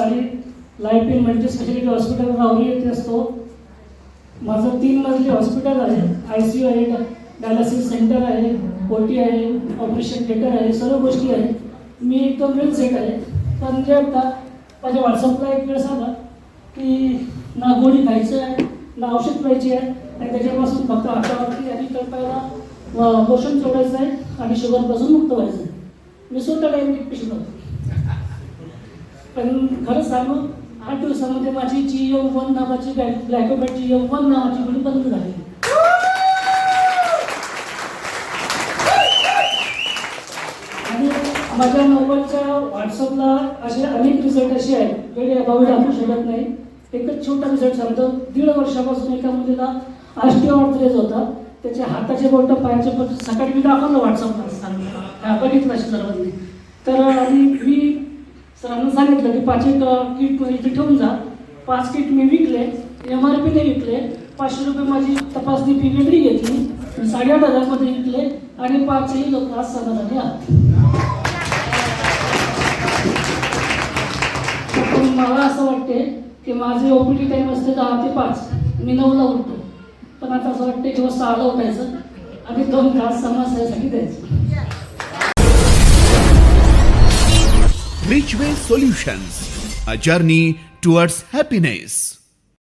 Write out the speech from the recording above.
साली life in multi speciality hospital Rahuri येथे असतो. माझं 3 मजली हॉस्पिटल आहे, ICU आहे, डायलिसिस सेंटर आहे, OT आहे, ऑपरेशन थिएटर आहे, सर्व गोष्टी आहेत. मी एकदम वेल सेट आहे. पण जे आता माझ्या व्हॉट्सअपला एक वेळ आला की ना गोळी खायचं आहे ना औषध प्यायची आहे आणि त्याच्यापासून फक्त हातावरती आणि कळपायला पोषण सोडायचं आहे आणि शुगरपासून मुक्त व्हायचं आहे. मी स्वतः डायबिटिक पेशंट होतो. पण खरं सांगू 8 दिवसामध्ये माझी GM1 नावाची ग्लायकोपेट GM1 नावाची गोळी बंद झाली. आणि माझ्या मोबाईलच्या व्हॉट्सअपला असे अनेक रिझल्ट असे आहेत वेळे अभावी दाखवू शकत नाही. एकच छोटा रिझल्ट सांगतो. 1.5 वर्षापासून एका मुलीला ऑस्टिओआर्थरायटिस होता. त्याचे हाताचे बोट पायाचे बोट सकाळी मी दाखवलं व्हॉट्सअपला बघितलं असे सर्वांनी. तर आणि मी सरांना सांगितलं की 5 किट इथे ठेवून जा. 5 किट मी विकले, MRP ने विकले. 500 रुपये माझी तपासणी फी वेगळी घेतली. 8,500 मध्ये विकले आणि 5ही लोक आज समाधानी आहात. मला असं वाटते की माझे OPD टाईम असते 10 ते 5, मी 9ला उठतो. पण आता असं वाटतं की 6ला उठायचं आणि 2 तास समाजासाठी द्यायचं. Richway Solutions, a journey towards happiness.